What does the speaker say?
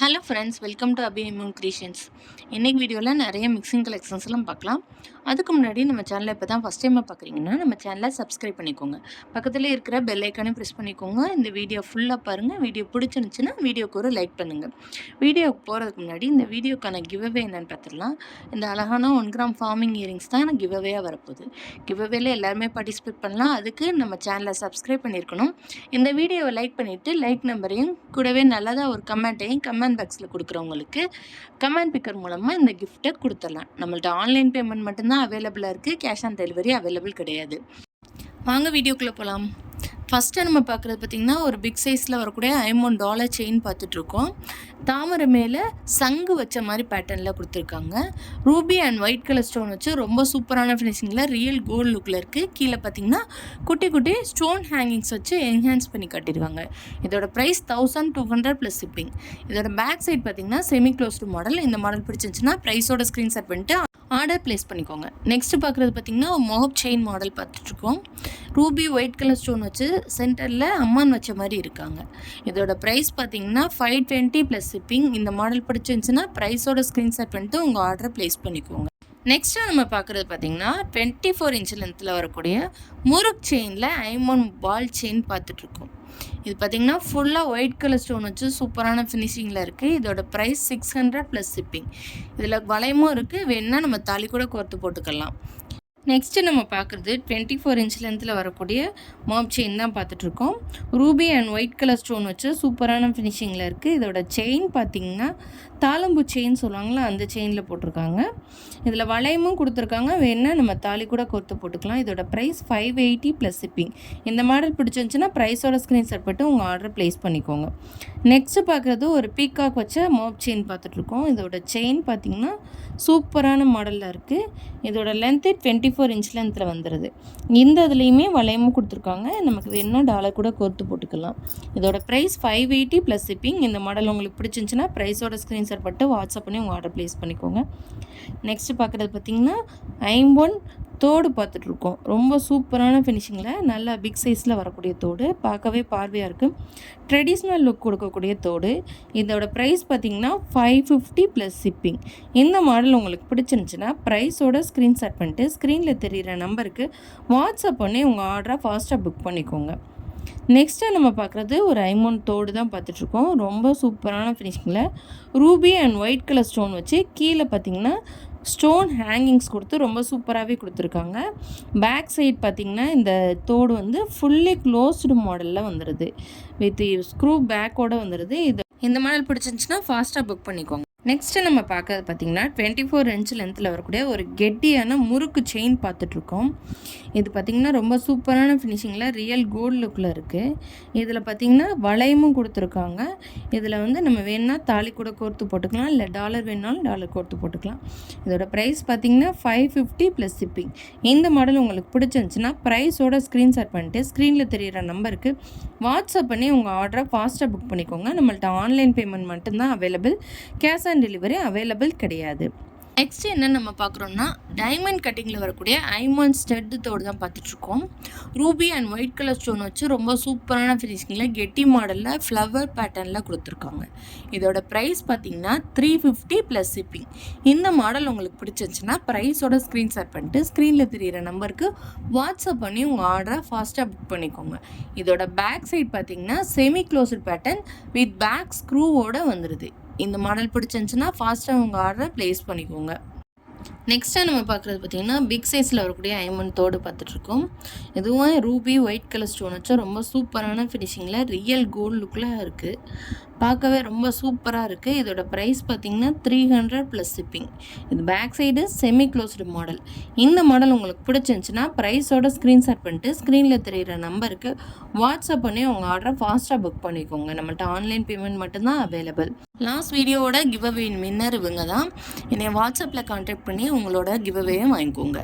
Hello friends, welcome to Abhinimoon creations. இன்றைக்கி வீடியோவில் நிறைய மிக்சிங் கலெக்ஷன்ஸ்லாம் பார்க்கலாம். அதுக்கு முன்னாடி நம்ம சேனலை இப்போ தான் ஃபஸ்ட் டைமாக பார்க்குறீங்கன்னா நம்ம சேனலை சப்ஸ்கிரைப் பண்ணிக்கோங்க. பக்கத்தில் இருக்கிற பெல் ஐக்கானே ப்ரெஸ் பண்ணிக்கோங்க. இந்த வீடியோ ஃபுல்லாக பாருங்கள். வீடியோ பிடிச்சிருந்துச்சுன்னா வீடியோக்கு ஒரு லைக் பண்ணுங்கள். வீடியோக்கு போகிறதுக்கு முன்னாடி இந்த வீடியோக்கான கிவ்அவே என்னென்னு பார்த்துடலாம். இந்த அழகான 1 கிராம் ஃபார்மிங் இயரிங்ஸ் தான் எனக்கு கிவ்அவேயாக வரப்போகுது. கிவ்அவேல எல்லாருமே பார்ட்டிசிபேட் பண்ணலாம். அதுக்கு நம்ம சேனலை சப்ஸ்கிரைப் பண்ணியிருக்கணும். இந்த வீடியோவை லைக் பண்ணிவிட்டு லைக் நம்பரையும் கூடவே நல்லதாக ஒரு கமெண்ட்டையும் கமெண்ட் பாக்ஸில் கொடுக்குறவங்களுக்கு கமெண்ட் பிக்கர் மூலமாக இந்த கிஃப்ட்டை கொடுத்துடலாம். நம்மள்ட்ட ஆன்லைன் பேமெண்ட் மட்டும்தான் அவைலபிளாக இருக்குது. கேஷ் ஆன் டெலிவரி அவைலபிள் கிடையாது. வாங்க வீடியோக்குள்ளே போகலாம். ஃபஸ்ட்டு நம்ம பார்க்குறது பார்த்திங்கன்னா ஒரு பிக் சைஸில் வரக்கூடிய $1 செயின் பார்த்துட்ருக்கோம். தாமரை மேலே சங்கு வச்ச மாதிரி பேட்டர்னில் கொடுத்துருக்காங்க. Ruby and white colour stone வச்சு ரொம்ப சூப்பரான ஃபினிஷிங்கில் ரியல் கோல்டு லுக்கில் இருக்குது. கீழே பார்த்திங்கன்னா குட்டி குட்டி ஸ்டோன் ஹேங்கிங்ஸ் வச்சு என்ஹான்ஸ் பண்ணி காட்டியிருக்காங்க. இதோட ப்ரைஸ் 1200 ப்ளஸ் ஷிப்பிங். இதோட பேக் சைட் பார்த்திங்கன்னா செமி க்ளோஸ்டு மாடல். இந்த மாடல் பிடிச்சிருந்துச்சுன்னா ப்ரைஸோட ஸ்க்ரீன்ஷாட் பண்ணிட்டு ஆர்டர் ப்ளேஸ் பண்ணிக்கோங்க. நெக்ஸ்ட்டு பார்க்குறது பார்த்திங்கன்னா மொஹப் செயின் மாடல் பார்த்துட்ருக்கோம். ரூபி ஒயிட் கலர் ஸ்டோன் வச்சு சென்டரில் அம்மான் வச்ச மாதிரி இருக்காங்க. இதோட ப்ரைஸ் பார்த்திங்கன்னா 520 ப்ளஸ் ஷிப்பிங். இந்த மாடல் பிடிச்சிருந்துச்சுன்னா ப்ரைஸோட ஸ்க்ரீன்ஷாட் பண்ணிட்டு உங்கள் ஆர்டரை ப்ளேஸ் பண்ணிக்கோங்க. நெக்ஸ்ட்டு நம்ம பார்க்குறது பார்த்திங்கன்னா 24 இன்ச் லென்த்தில் வரக்கூடிய முருக் செயினில் ஐமோன் பால் செயின் பார்த்துட்ருக்கோம். இது பார்த்திங்கன்னா ஃபுல்லாக ஒயிட் கலர் ஸ்டோன் வச்சு சூப்பரான ஃபினிஷிங்கில் இருக்குது. இதோட ப்ரைஸ் 600 ப்ளஸ் ஷிப்பிங். இதில் வளையமும் இருக்குது. வேணுன்னா நம்ம தாலி கூட கோர்த்து போட்டுக்கலாம். நெக்ஸ்ட்டு நம்ம பார்க்குறது 24 இன்ச் லென்த்தில் வரக்கூடிய மாப் செயின் தான் பார்த்துட்ருக்கோம். Ruby and white colour stone வச்சு சூப்பரான ஃபினிஷிங்கில் இருக்குது. இதோட செயின் பார்த்திங்கன்னா தாளம்பூ செயின் சொல்லுவாங்களா, அந்த செயினில் போட்டிருக்காங்க. இதில் வளையமும் கொடுத்துருக்காங்க. வேணுன்னா நம்ம தாலி கூட கோர்த்து போட்டுக்கலாம். இதோட ப்ரைஸ் 580 ப்ளஸ் ஷிப்பிங். இந்த மாடல் பிடிச்சிருந்துச்சுன்னா ப்ரைஸோட ஸ்க்ரீன்ஷாட் போட்டு உங்கள் ஆர்டர் ப்ளேஸ் பண்ணிக்கோங்க. நெக்ஸ்ட்டு பார்க்குறது ஒரு பீகாக் வச்ச மாப் செயின் பார்த்துட்ருக்கோம். இதோட செயின் பார்த்திங்கன்னா சூப்பரான மாடலில் இருக்குது. இதோட லென்த்து 24 இன்ச் லென்த்தில் வந்துடுது. இந்த இதுலேயுமே வளையமும் கொடுத்துருக்காங்க. நமக்கு வேணும்னா டாலர் கூட கோர்த்து போட்டுக்கலாம். இதோட ப்ரைஸ் 580 ப்ளஸ் ஷிப்பிங். இந்த மாடல் உங்களுக்கு பிடிச்சிருந்துச்சுன்னா ப்ரைஸோட ஸ்க்ரீன்ஷாட் பட்டு வாட்ஸ்அப் பண்ணி உங்கள் ஆர்டர் ப்ளேஸ் பண்ணிக்கோங்க. நெக்ஸ்ட்டு பார்க்குறது பார்த்திங்கன்னா ஐம்பொன் தோடு பார்த்துட்ருக்கோம். ரொம்ப சூப்பரான ஃபினிஷிங்கில் நல்லா பிக் சைஸில் வரக்கூடிய தோடு. பார்க்கவே பார்வையாக இருக்குது. ட்ரெடிஷ்னல் லுக் கொடுக்கக்கூடிய தோடு. இதோட ப்ரைஸ் பார்த்திங்கன்னா 550 ப்ளஸ் ஷிப்பிங். இந்த மாடல் உங்களுக்கு பிடிச்சிருந்துச்சுன்னா ப்ரைஸோட ஸ்க்ரீன்ஷாட் பண்ணிட்டு ஸ்க்ரீனில் தெரிகிற நம்பருக்கு வாட்ஸ்அப் பண்ணி உங்கள் ஆர்டரை ஃபாஸ்ட்டாக புக் பண்ணிக்கோங்க. நெக்ஸ்ட்டு நம்ம பார்க்குறது ஒரு ஐமோன் தோடு தான் பார்த்துட்ருக்கோம். ரொம்ப சூப்பரான ஃபினிஷிங்கில் ruby and white colour stone வச்சு கீழே பார்த்திங்கன்னா ஸ்டோன் ஹேங்கிங்ஸ் கொடுத்து ரொம்ப சூப்பராகவே கொடுத்துருக்காங்க. பேக் சைட் பார்த்திங்கன்னா இந்த தோடு வந்து ஃபுல்லி க்ளோஸ்டு மாடலில் வந்துடுது. வித் ஸ்க்ரூ பேக்கோடு வந்துடுது. இந்த மாடல் பிடிச்சிருந்துச்சுன்னா ஃபாஸ்ட்டாக புக் பண்ணிக்கோங்க. நெக்ஸ்ட்டு நம்ம பார்க்கறது பார்த்திங்கன்னா 24 இன்ச் லென்த்தில் வரக்கூடிய ஒரு கெட்டியான முறுக்கு செயின் பார்த்துட்ருக்கோம். இது பார்த்திங்கன்னா ரொம்ப சூப்பரான ஃபினிஷிங்கில் ரியல் கோல்டு லுக்கில் இருக்குது. இதில் பார்த்திங்கன்னா வளையமும் கொடுத்துருக்காங்க. இதில் வந்து நம்ம வேணுன்னா தாலி கூட கோர்த்து போட்டுக்கலாம். இல்லை டாலர் வேணுனாலும் டாலர் கோர்த்து போட்டுக்கலாம். இதோட ப்ரைஸ் பார்த்திங்கன்னா 550 ப்ளஸ் ஷிப்பிங். இந்த மாடல் உங்களுக்கு பிடிச்சிருந்துச்சுன்னா ப்ரைஸோட ஸ்க்ரீன்ஷாட் பண்ணிட்டு ஸ்க்ரீனில் தெரிகிற நம்பருக்கு வாட்ஸ்அப் பண்ணி உங்கள் ஆர்டரை ஃபாஸ்ட்டாக புக் பண்ணிக்கோங்க. நம்மள்ட்ட ஆன்லைன் பேமெண்ட் மட்டும்தான் available. Cash on delivery available கிடையாது. நெக்ஸ்ட் என்ன நம்ம பார்க்குறோம்னா டைமண்ட் கட்டிங்கில் வரக்கூடிய ஐமோன் ஸ்டெட் தோடு தான் பார்த்துட்ருக்கோம். Ruby and white colour stone வச்சு ரொம்ப சூப்பரான ஃபினிஷிங்கில் கெட்டி மாடலில் ஃப்ளவர் பேட்டர்னில் கொடுத்துருக்காங்க. இதோட ப்ரைஸ் பார்த்திங்கன்னா 350 ப்ளஸ் ஷிப்பிங். இந்த மாடல் உங்களுக்கு பிடிச்சிருந்துச்சுன்னா ப்ரைஸோட ஸ்க்ரீன்ஷாட் பண்ணிட்டு ஸ்க்ரீனில் தெரிகிற நம்பருக்கு வாட்ஸ்அப் பண்ணி உங்கள் ஆர்டரை ஃபாஸ்ட்டாக புக் பண்ணிக்கோங்க. இதோட பேக் சைட் பார்த்திங்கன்னா semi closed pattern with back ஸ்க்ரூவோடு வந்துடுது. இந்த மாடல் பிடிச்சிருந்துச்சுன்னா ஃபாஸ்ட்டாக உங்கள் ஆர்டரை ப்ளேஸ் பண்ணிக்கோங்க. நெக்ஸ்ட்டாக நம்ம பார்க்குறது பார்த்திங்கன்னா பிக் சைஸில் வரக்கூடிய ஐமன் தோடு பார்த்துட்ருக்கோம். இதுவும் ரூபி ஒயிட் கலர் ஸ்டோன் வச்சா ரொம்ப சூப்பரான ஃபினிஷிங்கில் ரியல் கோல்டு லுக்கில் இருக்குது. பார்க்கவே ரொம்ப சூப்பராக இருக்குது. இதோட ப்ரைஸ் பார்த்திங்கன்னா 300 ப்ளஸ் ஷிப்பிங். இது back side semi closed model. இந்த மாடல் உங்களுக்கு பிடிச்சிருந்துச்சுன்னா ப்ரைஸோட ஸ்க்ரீன்ஷாட் பண்ணிட்டு ஸ்க்ரீனில் தெரிகிற நம்பருக்கு வாட்ஸ்அப் பண்ணி உங்கள் ஆர்டரை ஃபாஸ்ட்டாக புக் பண்ணிக்கோங்க. நம்மள்ட்ட ஆன்லைன் பேமெண்ட் மட்டும்தான் அவைலபிள். லாஸ்ட் வீடியோவோட கிவ் அவே வின்னர் இவங்க தான். என்னை வாட்ஸ்அப்பில் கான்டாக்ட் பண்ணி உங்களோட கிவ் அவேயை வாங்கிக்கோங்க.